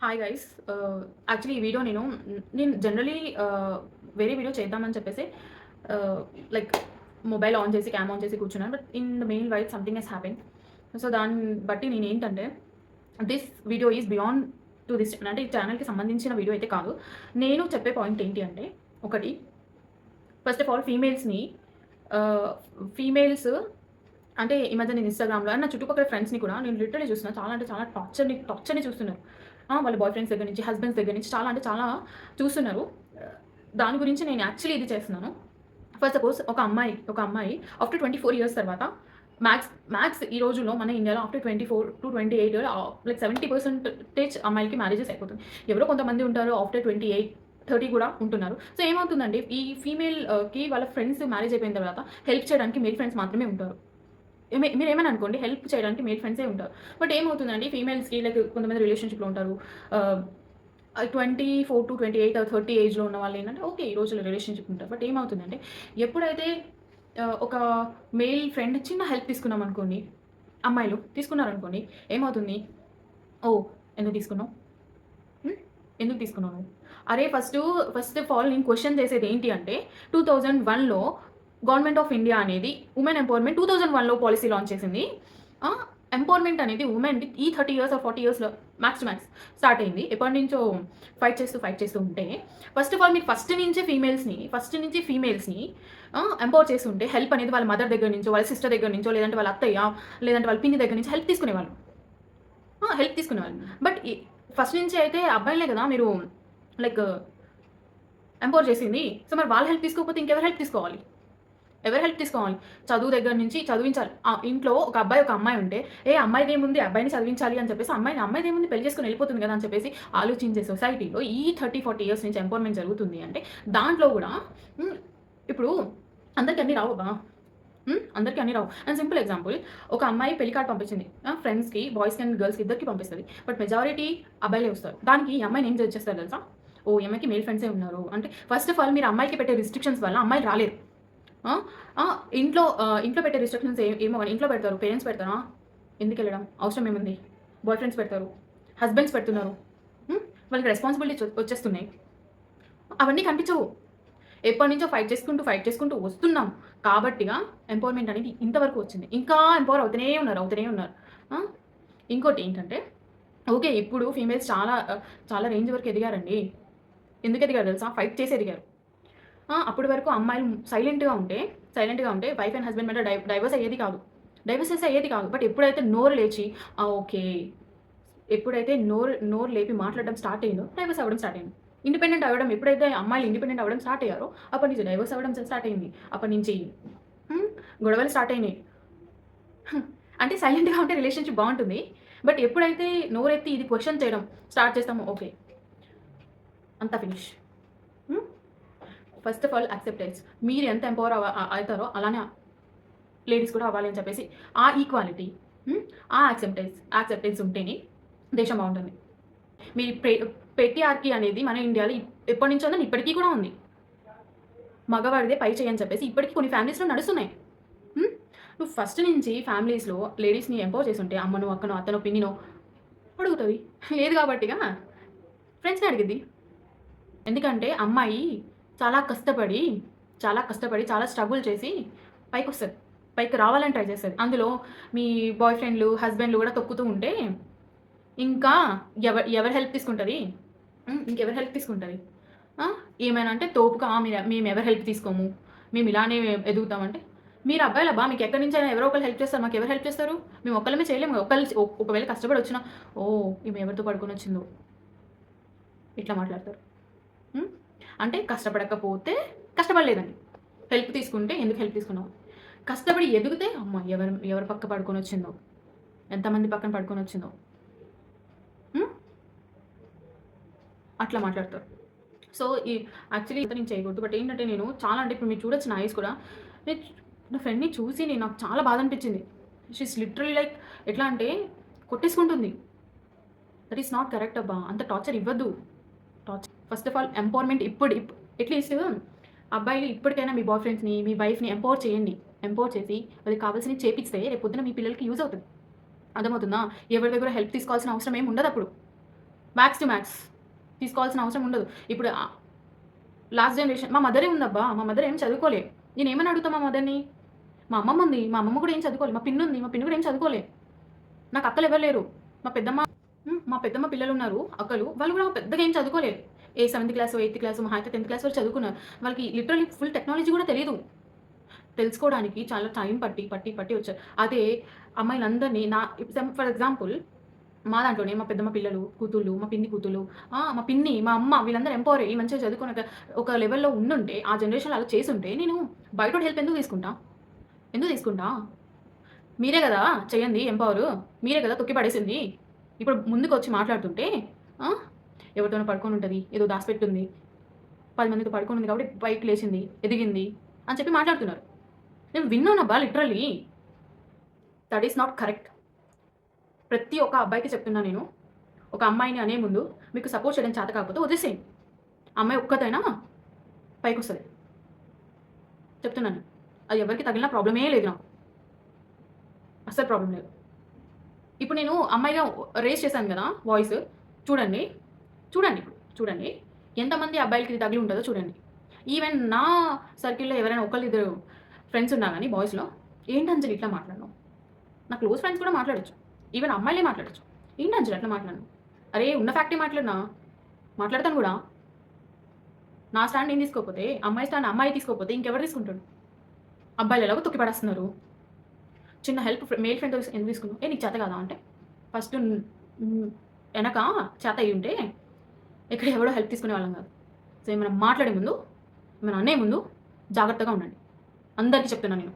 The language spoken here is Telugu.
Hi guys. యాక్చువల్లీ ఈ వీడియో నేను జనరలీ వేరే వీడియో చేద్దామని చెప్పేసి ఆహ్, లైక్ మొబైల్ ఆన్ చేసి, క్యామ్ ఆన్ చేసి కూర్చున్నాను. But in the main while something has happen. So దాన్ని బట్టి నేనేంటంటే this video is beyond to this అంటే ఈ ఛానల్‌కి సంబంధించిన వీడియో అయితే కాదు. నేను చెప్పే పాయింట్ ఏంటి అంటే, ఒకటి ఫస్ట్ ఆఫ్ ఆల్ ఆహ్, ఫీమేల్స్ అంటే ఈ మధ్య నేను ఇన్‌స్టాగ్రామ్‌లో అండ్ నా చుట్టుపక్కల ఫ్రెండ్స్‌ని కూడా నేను లిటరల్లీ చూస్తున్నా. చాలా అంటే చాలా టార్చర్‌ని చూస్తున్నారు. వాళ్ళ బాయ్ ఫ్రెండ్స్ దగ్గర నుంచి, హస్బెండ్స్ దగ్గర నుంచి చాలా అంటే చాలా చూస్తున్నారు. దాని గురించి నేను యాక్చువల్లీ ఇది చేస్తున్నాను. ఫర్ సపోజ్ ఒక అమ్మాయి ఆఫ్టర్ 24 ఇయర్స్ తర్వాత మ్యాక్స్ ఈ రోజుల్లో మన ఇండియాలో ఆఫ్టర్ 24-28 లైక్ 70% అమ్మాయిలకి మ్యారేజెస్ అయిపోతుంది. ఎవరో కొంతమంది ఉంటారు ఆఫ్టర్ 28, 30 కూడా ఉంటున్నారు. సో ఏమవుతుందంటే ఈ ఫీమేల్‌కి వాళ్ళ ఫ్రెండ్స్ మ్యారేజ్ అయిపోయిన తర్వాత హెల్ప్ చేయడానికి మేల్ ఫ్రెండ్స్ మాత్రమే ఉంటారు. మీరేమైనా అనుకోండి, హెల్ప్ చేయడానికి మేల్ ఫ్రెండ్సే ఉంటారు. బట్ ఏమవుతుందండి ఫీమేల్స్‌కి లైక్ కొంతమంది రిలేషన్‌షిప్‌లో ఉంటారు. ఆహ్, 24-28 ఆర్ 30 ఏజ్‌లో ఉన్న వాళ్ళేంటంటే ఓకే. ఈ రోజుల్లో రిలేషన్‌షిప్ ఉంటారు. బట్ ఏమవుతుందంటే ఎప్పుడైతే ఒక మేల్ ఫ్రెండ్ చిన్న హెల్ప్ తీసుకున్నామనుకోండి, అమ్మాయిలు తీసుకున్నారనుకోండి, ఏమవుతుంది? ఓహ్! ఎందుకు తీసుకున్నావు? హ్మ్. ఎందుకు తీసుకున్నావు నువ్వు? అరే ఫస్ట్ ఆఫ్ ఆల్ నేను క్వెషన్ చేసేది ఏంటి అంటే 2001లో గవర్నమెంట్ ఆఫ్ ఇండియా అనేది వుమెన్ ఎంపవర్‌మెంట్ 2001లో పాలిసీ లాంచ్ చేసింది. ఎంపవర్‌మెంట్ అనేది వుమెన్‌కి ఈ 30 ఇయర్స్ ఆర్ 40 ఇయర్స్‌లో మ్యాక్స్ టు మ్యాక్స్ స్టార్ట్ అయింది. ఎప్పటినుంచో ఫైట్ చేస్తూ ఉంటే ఫస్ట్ ఆఫ్ ఆల్ మీరు ఫస్ట్ నుంచి ఫీమేల్స్‌ని ఎంపవర్ చేసుంటే హెల్ప్ అనేది వాళ్ళ మదర్ దగ్గర నుంచో, వాళ్ళ సిస్టర్ దగ్గర నుంచో, లేదంటే వాళ్ళ అత్తయ్య, లేదంటే వాళ్ళ పిన్ని దగ్గర నుంచి హెల్ప్ తీసుకునేవాళ్ళు. హెల్ప్ తీసుకునేవాళ్ళు. బట్ ఫస్ట్ నుంచి అయితే అబ్బాయిలే కదా మీరు లైక్ ఎంపవర్ చేసింది. సో మరి వాళ్ళ హెల్ప్ తీసుకోకపోతే ఇంకెవరు హెల్ప్ తీసుకోవాలి? ఎవరు హెల్ప్ తీసుకోవాలి? చదువు దగ్గర నుంచి చదివించాలి. ఇంట్లో ఒక అబ్బాయి, ఒక అమ్మాయి ఉంటే, అమ్మాయిదేముంది అబ్బాయిని చదివించాలి అని చెప్పేసి అమ్మాయిదేముంది పెళ్లి చేసుకొని వెళ్ళిపోతుంది కదా అని చెప్పేసి ఆలోచించే సొసైటీలో ఈ 30, 40 ఇయర్స్ నుంచి ఎంపవర్‌మెంట్ జరుగుతుంది అంటే దాంట్లో కూడా హ్మ్. ఇప్పుడు అందరికి అన్నీ రావబ్బా! అందరికి అన్నీ రావు. అండ్ సింపుల్ ఎగ్జాంపుల్ ఒక అమ్మాయి పెళ్లి కార్డ్ పంపించింది. ఫ్రెండ్స్‌కి బాయ్స్‌కి అండ్ గర్ల్స్‌కి ఇద్దరికీ పంపిస్తది. బట్ మెజారిటీ అబ్బాయిలే వస్తారు. దానికి ఈ అమ్మాయిని ఏం జడ్జ్ చేస్తారు తెలుసా? ఓహ్! ఈ అమ్మాయికి మేల్ ఫ్రెండ్సే ఉన్నారు. అంటే ఫస్ట్ ఆఫ్ ఆల్ మీరు అమ్మాయికి పెట్టే రిస్ట్రిక్షన్స్ వల్ల అమ్మాయిలు రాలేరు. ఆ! ఆ! ఇంట్లో పెట్టే రిస్ట్రిక్షన్స్ ఏమో గాని ఇంట్లో పెడతారు. పేరెంట్స్ పెడతారా? ఎందుకెళ్ళడం? అవసరం ఏముంది? బాయ్ ఫ్రెండ్స్ పెడతారు. హస్బెండ్స్ పెడుతున్నారు. హ్మ్. వాళ్ళకి రెస్పాన్సిబిలిటీస్ వచ్చేస్తున్నాయి. అవన్నీ కనిపించవు. ఎప్పటినుంచో ఫైట్ చేసుకుంటూ వస్తున్నాం. కాబట్టిగా ఎంపవర్‌మెంట్ అనేది ఇంతవరకు వచ్చింది. ఇంకా ఎంపవర్ అవుతూనే ఉన్నారు. ఆ! ఇంకోటేంటంటే ఓకే. ఇప్పుడు ఫీమేల్స్ చాలా రేంజ్ వరకు ఎదిగారండి. ఎందుకు ఎదిగారో తెలుసా? ఫైట్ చేసి ఎదిగారు. అప్పటి వరకు అమ్మాయిలు సైలెంట్‌గా ఉంటే వైఫ్ అండ్ హస్బెండ్ మధ్య డైవర్స్ అయ్యేది కాదు. డైవర్సెస్ అయ్యేది కాదు. బట్ ఎప్పుడైతే నోరు లేచి ఓకే. ఎప్పుడైతే నోరు లేపి మాట్లాడడం స్టార్ట్ అయిందో డైవర్స్ అవ్వడం స్టార్ట్ అయింది. ఇండిపెండెంట్ అవ్వడం ఎప్పుడైతే అమ్మాయిలు ఇండిపెండెంట్ అవ్వడం స్టార్ట్ అయ్యారో అప్పటి నుంచి డైవర్స్ అవ్వడం స్టార్ట్ అయింది. అప్పటి నుంచి హ్మ్. గొడవలు స్టార్ట్ అయినాయి. అంటే సైలెంట్‌గా ఉంటే రిలేషన్‌షిప్ బావుంటుంది. బట్ ఎప్పుడైతే నోరెత్తి ఇది క్వెషన్ చేయడం స్టార్ట్ చేస్తామో ఓకే. అంతా ఫినిష్. హ్మ్. First of all acceptance. మీరు ఎంత ఎంపవర్ అయితారో అలానే లేడీస్ కూడా అవ్వాలి అని చెప్పేసి ఆ ఈక్వాలిటీ, ఆ యాక్సెప్టెన్స్ ఉంటేనే దేశం బావుంటుంది. మీ పెట్రియార్కీ అనేది మన ఇండియాలో ఎప్పటినుంచో ఉందని ఇప్పటికి కూడా ఉంది. మగవాడిదే పై చెయ్యి అని చెప్పేసి ఇప్పటికి కొన్ని ఫ్యామిలీస్‌లో నడుస్తున్నాయి. హ్మ్. నువ్వు ఫస్ట్ నుంచి ఫ్యామిలీస్‌లో లేడీస్‌ని ఎంపవర్ చేసుంటే అమ్మనో, అక్కనో, అత్తనో, పిన్నినో అడుగుతది. లేదు కాబట్టిగా ఫ్రెండ్స్‌ని అడిగిద్ది. ఎందుకంటే అమ్మాయి చాలా కష్టపడి, చాలా స్ట్రగుల్ చేసి పైకొస్తది. పైకి రావాలని ట్రై చేస్తది. అందులో మీ బాయ్ ఫ్రెండ్‌లు, హస్బెండ్‌లు గూడా తొక్కుతూ ఉంటే ఇంకా ఎవరి హెల్ప్ తీసుకుంటది? ఇంకెవరి హెల్ప్ తీసుకుంటది? ఆ! ఏమైనా అంటే తోపుగా మేమెవరి హెల్ప్ తీసుకోము. మేము ఇలానే ఎదుగుతామంటే, మీరు అబ్బాయిలబ్బా! మీకెక్కడి నుంచైనా ఎవరో ఒకళ్ళు హెల్ప్ చేస్తారు. మాకెవరు హెల్ప్ చేస్తారు? మేము ఒక్కళ్ళమే చేయలేము. ఒకవేళ కష్టపడొచ్చినా, ఓహ్! ఈమె ఎవరితో పడుకొనొచ్చిందో ఇట్లా మాట్లాడతారు. హ్మ్. అంటే కష్టపడకపోతే కష్టపడలేదని. హెల్ప్ తీసుకుంటే ఎందుకు హెల్ప్ తీసుకున్నావు? కష్టపడి ఎదిగితే అమ్మ ఎవరి పక్క పడుకొనొచ్చిందో, ఎంతమంది పక్కన పడుకొనొచ్చిందో. హ్మ్. అట్లా మాట్లాడతారు. సో, యాక్చువల్లీ ఇదంతా నేను చేయకూడదు. బట్ ఏంటంటే నేను చాలా అంటే ఇప్పుడు మీరు చూడొచ్చు నా ఐస్ కూడా. నేను నా ఫ్రెండ్‌ని చూసి నాకు చాలా బాధ అనిపించింది. షీ ఈస్ లిటరల్లీ లైక్ ఎట్లా అంటే కొట్టేసుకుంటుంది. దట్ ఈస్ నాట్ కరెక్ట్ అబ్బా! అంత టార్చర్ ఇవ్వద్దు. First of all empowerment at least అబ్బాయిలు ఇప్పటికైనా మీ బాయ్ ఫ్రెండ్స్‌ని, మీ వైఫ్‌ని ఎంపవర్ చేయండి. ఎంపవర్ చేసి వాళ్ళకి కావాల్సినవి చేపిస్తే రేపు పొద్దున మీ పిల్లలకి యూజ్ అవుతది. అర్థమవుతుందా? ఎవరి దగ్గర హెల్ప్ తీసుకోవాల్సిన అవసరం ఏమి ఉండదప్పుడు. Max to max. తీసుకోవాల్సిన అవసరం ఉండదు. ఇప్పుడు లాస్ట్ జనరేషన్ మా మదరే ఉందబ్బా! మా మదర్ ఏం చదువుకోలే. నేనేమని అడుగుతా మా మదర్‌ని? మా అమ్మమ్మ ఉంది. మా అమ్మమ్మ కూడా ఏం చదువుకోలే. మా పిన్నుంది. మా పిన్ని కూడా ఏం చదువుకోలే. నాకు అక్కలెవరు లేరు. మా పెద్దమ్మ మా పెద్దమ్మ పిల్లలున్నారు అక్కలు. వాళ్ళు కూడా పెద్దగా ఏం చదువుకోలేదు. సెవెంత్ క్లాసో, ఎయిత్ క్లాసో మహా అయితే 10థ్ క్లాస్ వరకు చదువుకున్నారు. వాళ్ళకి లిటరల్లీ ఫుల్ టెక్నాలజీ కూడా తెలీదు. తెలుసుకోవడానికి చాలా టైం పట్టి వచ్చారు. అదే అమ్మాయిలందరిని ఫర్ ఎగ్జాంపుల్ మా దాంట్లోనే మా పెద్దమ్మ పిల్లలు, కూతుళ్ళు, మా పిన్ని కూతుళ్ళు, మా పిన్ని, మా అమ్మ వీళ్ళందరూ ఎంపవర్ అయ్యి మంచిగా చదువుకొని ఒక లెవెల్‌లో ఉండుంటే, ఆ జనరేషన్‌లో అలా చేసుంటే, నేను బయటోడి హెల్ప్ ఎందుకు తీసుకుంటా? ఎందుకు తీసుకుంటా? మీరే గదా చెయ్యంది ఎంపవరు. మీరే గదా తొక్కి పడేసింది. ఇప్పుడు ముందుకొచ్చి మాట్లాడుతుంటే, ఆ! ఎవరితోనో పడుకొనుంటది. ఏదో దాసిపెట్టుంది. 10 మందితో పడుకొనుంది కాబట్టి పైకి లేచింది, ఎదిగింది అని చెప్పి మాట్లాడుతున్నారు. నేను విన్నానబ్బా literally. That is not correct. ప్రతి ఒక్క అబ్బాయికి చెప్తున్నా నేను. ఒక అమ్మాయిని అనే ముందు మీకు సపోర్ట్ చేయడం చేత కాకపోతే వదిలేసేయండి. అమ్మాయి ఒక్కతైనా పైకొస్తది. చెప్తున్నాను. అది ఎవరికీ తగిలినా ప్రాబ్లమే లేదు నాకు. అస్సలు ప్రాబ్లమ్ లేదు. ఇప్పుడు నేను అమ్మాయిగా రేజ్ చేశాను గదా వాయిస్. చూడండి. చూడండి ఇప్పుడు. చూడండి. ఎంతమంది అబ్బాయిలకి ఇది తగిలి ఉంటదో చూడండి. ఈవెన్ నా సర్కిల్‌లో ఎవరైనా ఒకళ్ళిద్దరు ఫ్రెండ్స్ ఉన్నా గానీ బాయ్స్‌లో, ఏంటి అంజలి ఇట్లా మాట్లాడినావు? నా క్లోజ్ ఫ్రెండ్స్ కూడా మాట్లాడొచ్చు. ఈవెన్ అమ్మాయిలే మాట్లాడొచ్చు. ఏంటి అంజలి అట్లా మాట్లాడినావు? అరే ఉన్న ఫ్యాక్టే మాట్లాడినా. మాట్లాడతాను గూడా. నా స్టాండ్ నేను తీసుకోకపోతే, అమ్మాయి స్టాండ్ అమ్మాయి తీసుకోకపోతే ఇంకెవరు తీసుకుంటాడు? అబ్బాయిలు ఎలాగో తొక్కి పడేస్తున్నారు. చిన్న హెల్ప్ మేల్ ఫ్రెండ్‌తో ఎందుకు తీసుకున్నావు? నీకు చేత కాదా అంటే, ఫస్ట్ ఎనక చేత అయ్యుంటే ఇక్కడ ఎవడో హెల్ప్ తీసుకునేవాళ్ళం కాదు. సో ఏమైనా మాట్లాడే ముందు, ఏమైనా అనే ముందు జాగ్రత్తగా ఉండండి. అందరికీ చెప్తున్నా నేను.